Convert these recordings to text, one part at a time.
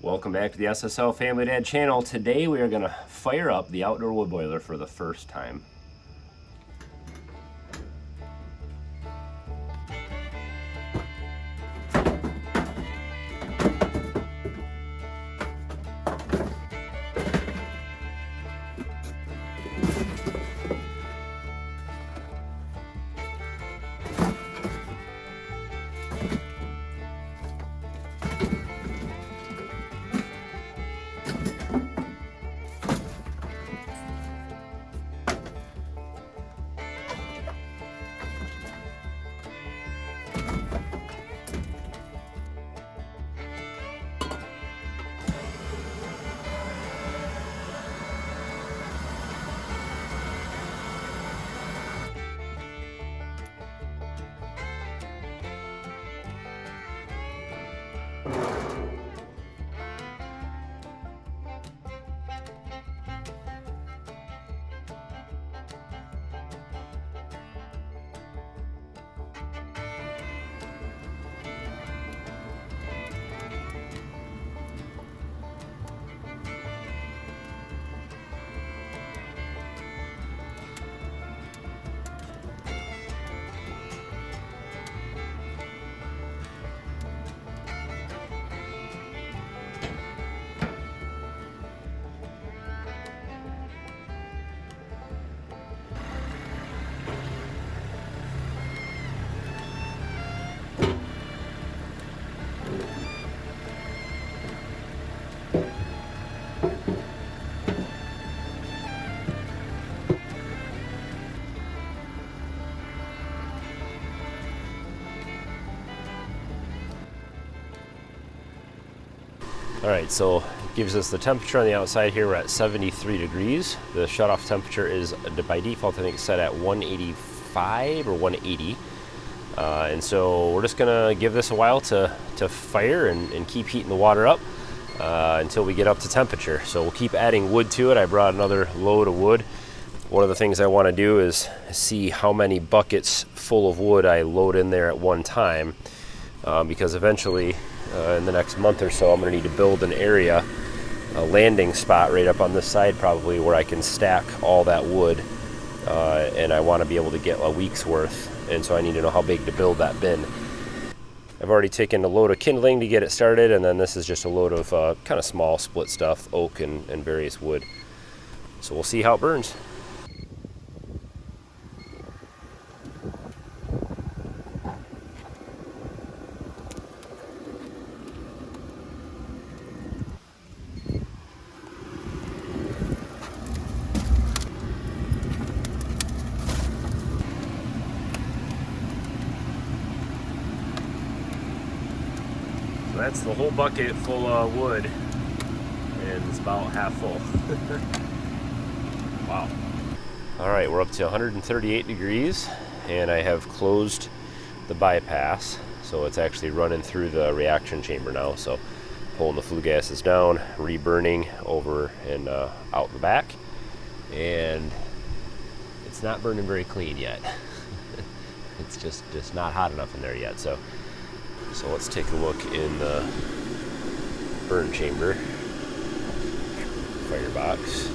Welcome back to the SSL Family Dad channel. Today we are going to fire up the outdoor wood boiler for the first time. Alright, so it gives us the temperature on the outside here. We're at 73 degrees. The shutoff temperature is, by default, I think it's set at 185 or 180. And so we're just gonna give this a while to fire and keep heating the water up until we get up to temperature. So we'll keep adding wood to it. I brought another load of wood. One of the things I want to do is see how many buckets full of wood I load in there at one time, because eventually in the next month or so I'm going to need to build an area, a landing spot right up on this side probably, where I can stack all that wood, and I want to be able to get a week's worth, and so I need to know how big to build that bin. I've already taken a load of kindling to get it started, and then this is just a load of kind of small split stuff, oak and various wood. So we'll see how it burns. That's the whole bucket full of wood, and it's about half full. Wow. All right, we're up to 138 degrees, and I have closed the bypass, so it's actually running through the reaction chamber now. So pulling the flue gases down, reburning over and out the back, and it's not burning very clean yet. It's just not hot enough in there yet. So let's take a look in the burn chamber, firebox.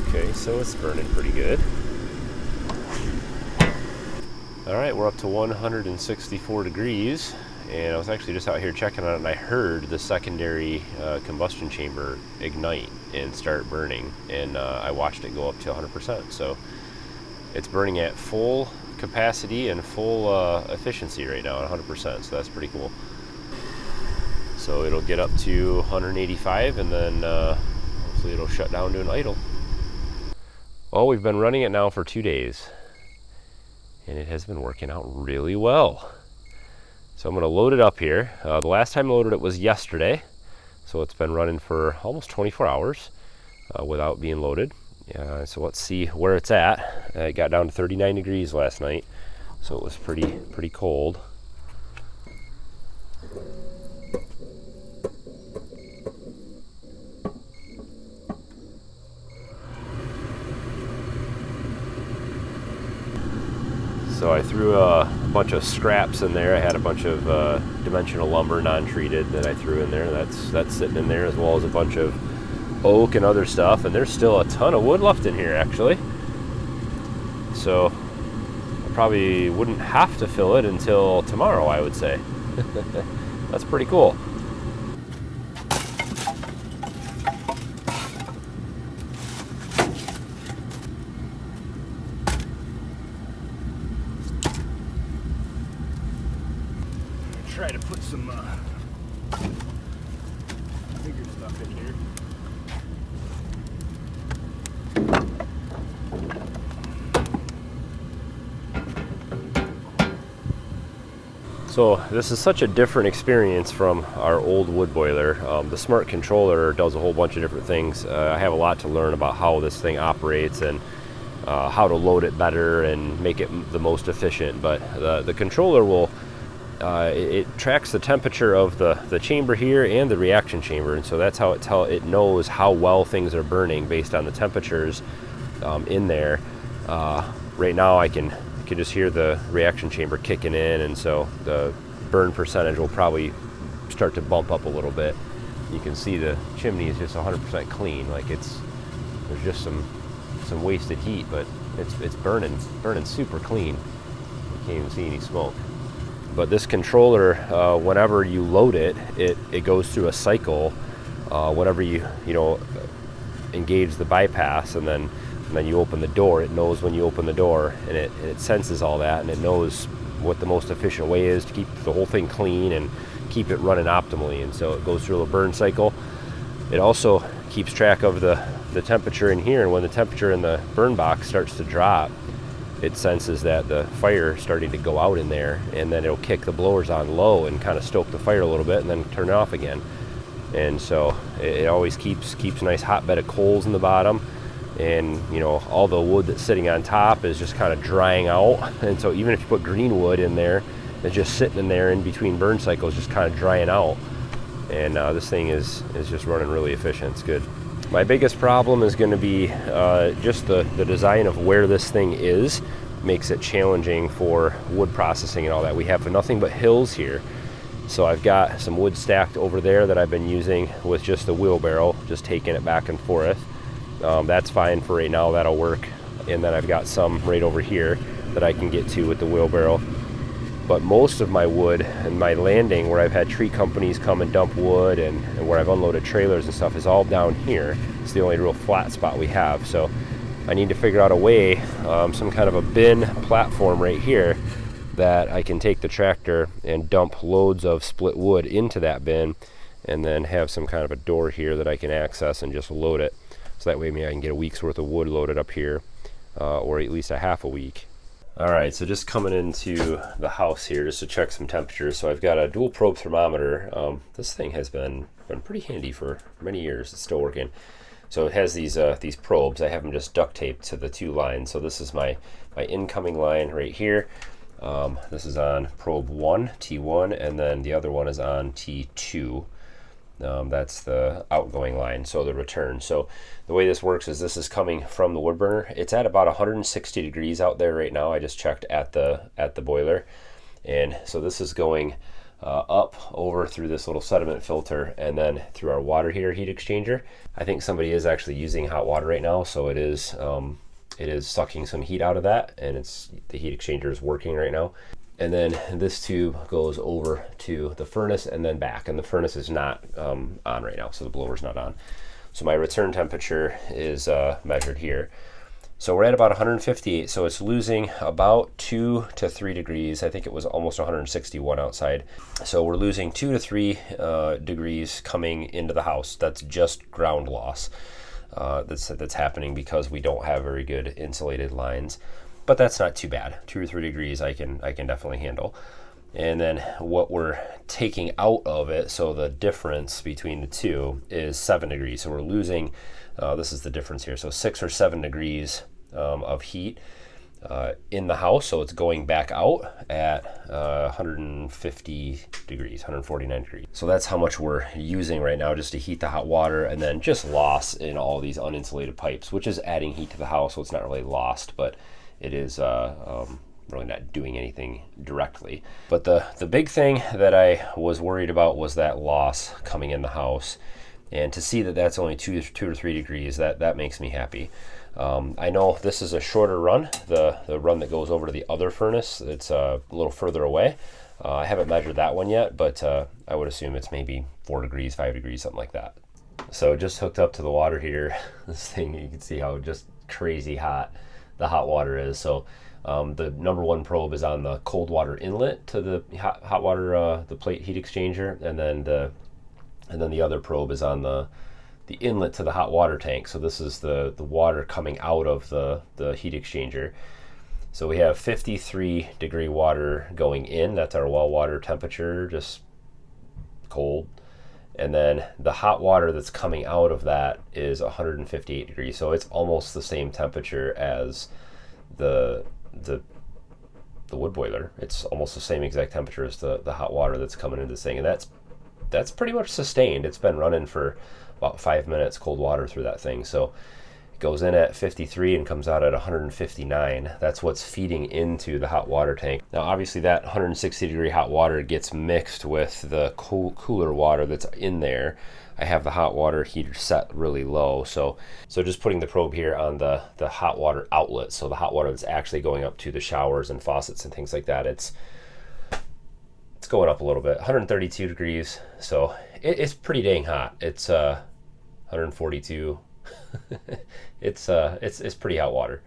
Okay, so it's burning pretty good. All right, we're up to 164 degrees, and I was actually just out here checking on it, and I heard the secondary combustion chamber ignite and start burning, and I watched it go up to 100%. So it's burning at full capacity and full efficiency right now at 100%, so that's pretty cool. So it'll get up to 185, and then hopefully it'll shut down to an idle. Well, we've been running it now for 2 days, and it has been working out really well. So I'm going to load it up here. The last time I loaded it was yesterday, so it's been running for almost 24 hours without being loaded. So let's see where it's at. It got down to 39 degrees last night, so it was pretty cold. So I threw a bunch of scraps in there. I had a bunch of dimensional lumber, non-treated, that I threw in there. That's sitting in there, as well as a bunch of oak and other stuff. And there's still a ton of wood left in here, actually. So I probably wouldn't have to fill it until tomorrow, I would say. That's pretty cool. Try to put some bigger stuff in here. So this is such a different experience from our old wood boiler. The smart controller does a whole bunch of different things. I have a lot to learn about how this thing operates and how to load it better and make it the most efficient. But the controller will it tracks the temperature of the chamber here and the reaction chamber, and so that's how it knows how well things are burning based on the temperatures in there. Right now I can just hear the reaction chamber kicking in, and so the burn percentage will probably start to bump up a little bit. You can see the chimney is just 100% clean, like there's just some wasted heat, but it's burning super clean. You can't even see any smoke. But this controller, whenever you load it, it goes through a cycle. Whenever you engage the bypass, and then you open the door, it knows when you open the door, and it senses all that, and it knows what the most efficient way is to keep the whole thing clean and keep it running optimally. And so it goes through a burn cycle. It also keeps track of the temperature in here, and when the temperature in the burn box starts to drop, it senses that the fire is starting to go out in there, and then it'll kick the blowers on low and kind of stoke the fire a little bit and then turn it off again. And so it always keeps a nice hot bed of coals in the bottom, and all the wood that's sitting on top is just kind of drying out. And so even if you put green wood in there, it's just sitting in there in between burn cycles, just kind of drying out. And this thing is just running really efficient. It's good. My biggest problem is going to be just the design of where this thing is. Makes it challenging for wood processing and all that. We have nothing but hills here. So I've got some wood stacked over there that I've been using with just the wheelbarrow, just taking it back and forth. That's fine for right now, that'll work. And then I've got some right over here that I can get to with the wheelbarrow. But most of my wood and my landing, where I've had tree companies come and dump wood, and where I've unloaded trailers and stuff, is all down here. It's the only real flat spot we have. So I need to figure out a way, some kind of a bin platform right here, that I can take the tractor and dump loads of split wood into that bin, and then have some kind of a door here that I can access and just load it. So that way maybe I can get a week's worth of wood loaded up here, or at least a half a week. All right, so just coming into the house here just to check some temperatures. So I've got a dual probe thermometer. This thing has been pretty handy for many years. It's still working. So it has these probes. I have them just duct taped to the two lines. So this is my incoming line right here. This is on probe 1, T1, and then the other one is on T2. That's the outgoing line, so the return. So the way this works is this is coming from the wood burner. It's at about 160 degrees out there right now. I just checked at the boiler, and so this is going up over through this little sediment filter and then through our water heater heat exchanger. I think somebody is actually using hot water right now, so it is sucking some heat out of that, and the heat exchanger is working right now. And then this tube goes over to the furnace and then back, and the furnace is not on right now, so the blower's not on. So my return temperature is measured here. So we're at about 158, so it's losing about 2 to 3 degrees. I think it was almost 161 outside. So we're losing 2 to 3 degrees coming into the house. That's just ground loss that's happening because we don't have very good insulated lines. But that's not too bad. 2 or 3 degrees I can definitely handle. And then what we're taking out of it, so the difference between the two is 7 degrees. So we're losing, this is the difference here, so 6 or 7 degrees of heat in the house. So it's going back out at 150 degrees, 149 degrees. So that's how much we're using right now just to heat the hot water, and then just loss in all these uninsulated pipes, which is adding heat to the house. So it's not really lost, but it is really not doing anything directly. But the big thing that I was worried about was that loss coming in the house. And to see that that's only 2 or 3 degrees, that makes me happy. I know this is a shorter run, the run that goes over to the other furnace. It's a little further away. I haven't measured that one yet, but I would assume it's maybe 4 degrees, 5 degrees, something like that. So just hooked up to the water heater. This thing, you can see how just crazy hot the hot water is. So the number 1 probe is on the cold water inlet to the hot water, the plate heat exchanger, and then the other probe is on the inlet to the hot water tank. So this is the water coming out of the heat exchanger. So we have 53 degree water going in. That's our well water temperature, just cold. And then the hot water that's coming out of that is 158 degrees. So it's almost the same temperature as the wood boiler. It's almost the same exact temperature as the hot water that's coming into this thing. And that's pretty much sustained. It's been running for about 5 minutes, cold water through that thing. So it goes in at 53 and comes out at 159. That's what's feeding into the hot water tank. Now, obviously that 160 degree hot water gets mixed with the cooler water that's in there. I have the hot water heater set really low. So just putting the probe here on the hot water outlet. So the hot water that's actually going up to the showers and faucets and things like that. It's going up a little bit, 132 degrees. So it's pretty dang hot. It's 142. It's pretty hot water.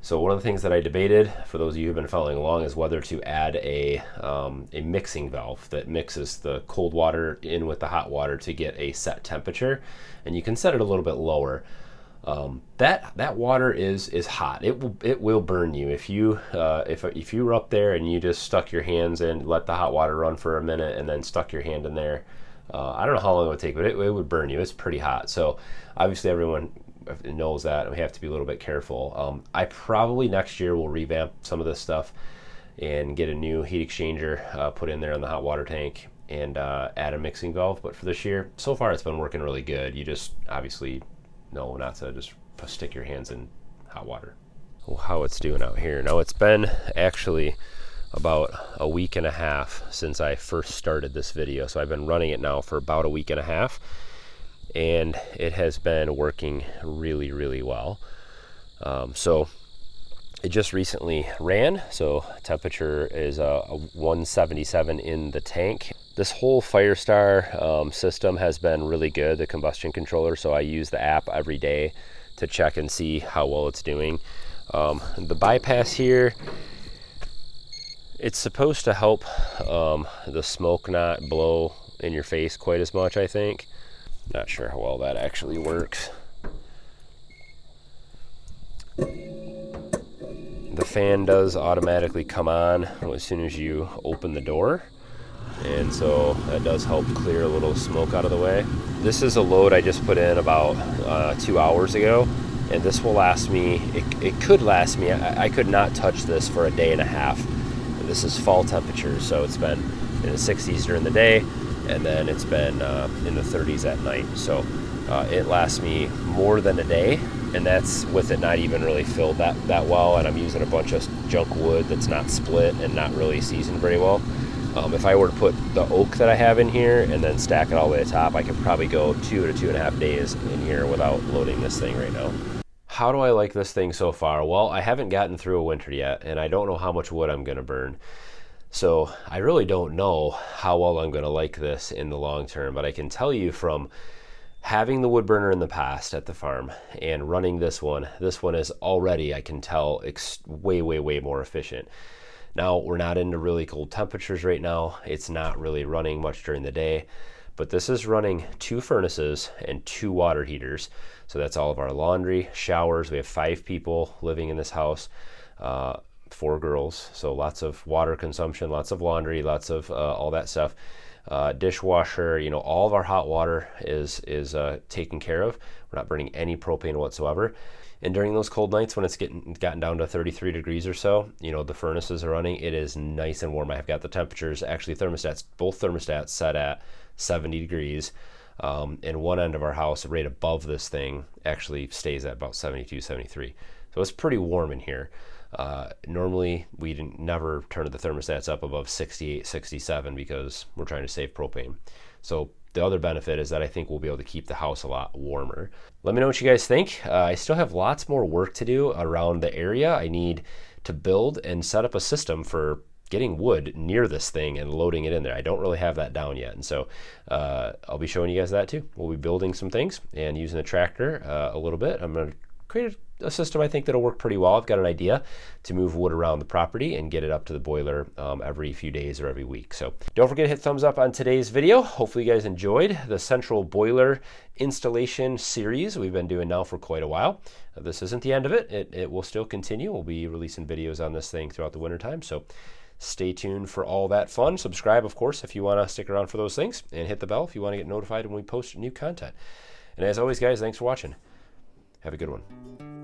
So one of the things that I debated, for those of you who've been following along, is whether to add a mixing valve that mixes the cold water in with the hot water to get a set temperature, and you can set it a little bit lower. That water is hot. It will burn you if you were up there and you just stuck your hands in, let the hot water run for a minute, and then stuck your hand in there. I don't know how long it would take, but it would burn you. It's pretty hot. So obviously everyone knows that, and we have to be a little bit careful. I probably next year will revamp some of this stuff and get a new heat exchanger put in there in the hot water tank and add a mixing valve. But for this year, so far it's been working really good. You just obviously know not to just stick your hands in hot water. How it's doing out here. Now, it's been actually about a week and a half since I first started this video. So I've been running it now for about a week and a half, and it has been working really, really well. So it just recently ran. So temperature is a 177 in the tank. This whole Firestar system has been really good, the combustion controller. So I use the app every day to check and see how well it's doing. The bypass here, it's supposed to help the smoke not blow in your face quite as much, I think. Not sure how well that actually works. The fan does automatically come on as soon as you open the door, and so that does help clear a little smoke out of the way. This is a load I just put in about 2 hours ago, and this will last me, it could last me, I could not touch this for a day and a half. This is fall temperatures, so it's been in the 60s during the day, and then it's been in the 30s at night. So it lasts me more than a day, and that's with it not even really filled that well, and I'm using a bunch of junk wood that's not split and not really seasoned very well. If I were to put the oak that I have in here and then stack it all the way to the top, I could probably go 2 to 2.5 days in here without loading this thing right now. How do I like this thing so far? Well, I haven't gotten through a winter yet, and I don't know how much wood I'm going to burn. So I really don't know how well I'm going to like this in the long term, but I can tell you from having the wood burner in the past at the farm and running this one is already, I can tell, way, way, way more efficient. Now, we're not into really cold temperatures right now. It's not really running much during the day, but this is running 2 furnaces and 2 water heaters. So that's all of our laundry, showers. We have 5 people living in this house, 4 girls. So lots of water consumption, lots of laundry, lots of all that stuff. Dishwasher, all of our hot water is taken care of. We're not burning any propane whatsoever. And during those cold nights when it's gotten down to 33 degrees or so, the furnaces are running. It is nice and warm. I've got the temperatures, actually both thermostats set at 70 degrees. And one end of our house, right above this thing, actually stays at about 72, 73. So So it's pretty warm in here. Normally we never turn the thermostats up above 68, 67 because we're trying to save propane. So the other benefit is that I think we'll be able to keep the house a lot warmer. Let me know what you guys think. I still have lots more work to do around the area. I need to build and set up a system for getting wood near this thing and loading it in there. I don't really have that down yet. And so I'll be showing you guys that too. We'll be building some things and using a tractor a little bit. I'm going to create a system I think that'll work pretty well. I've got an idea to move wood around the property and get it up to the boiler every few days or every week. So don't forget to hit thumbs up on today's video. Hopefully you guys enjoyed the central boiler installation series we've been doing now for quite a while. This isn't the end of it. It will still continue. We'll be releasing videos on this thing throughout the winter time. So stay tuned for all that fun. Subscribe, of course, if you want to stick around for those things, and hit the bell if you want to get notified when we post new content. And as always, guys, thanks for watching. Have a good one.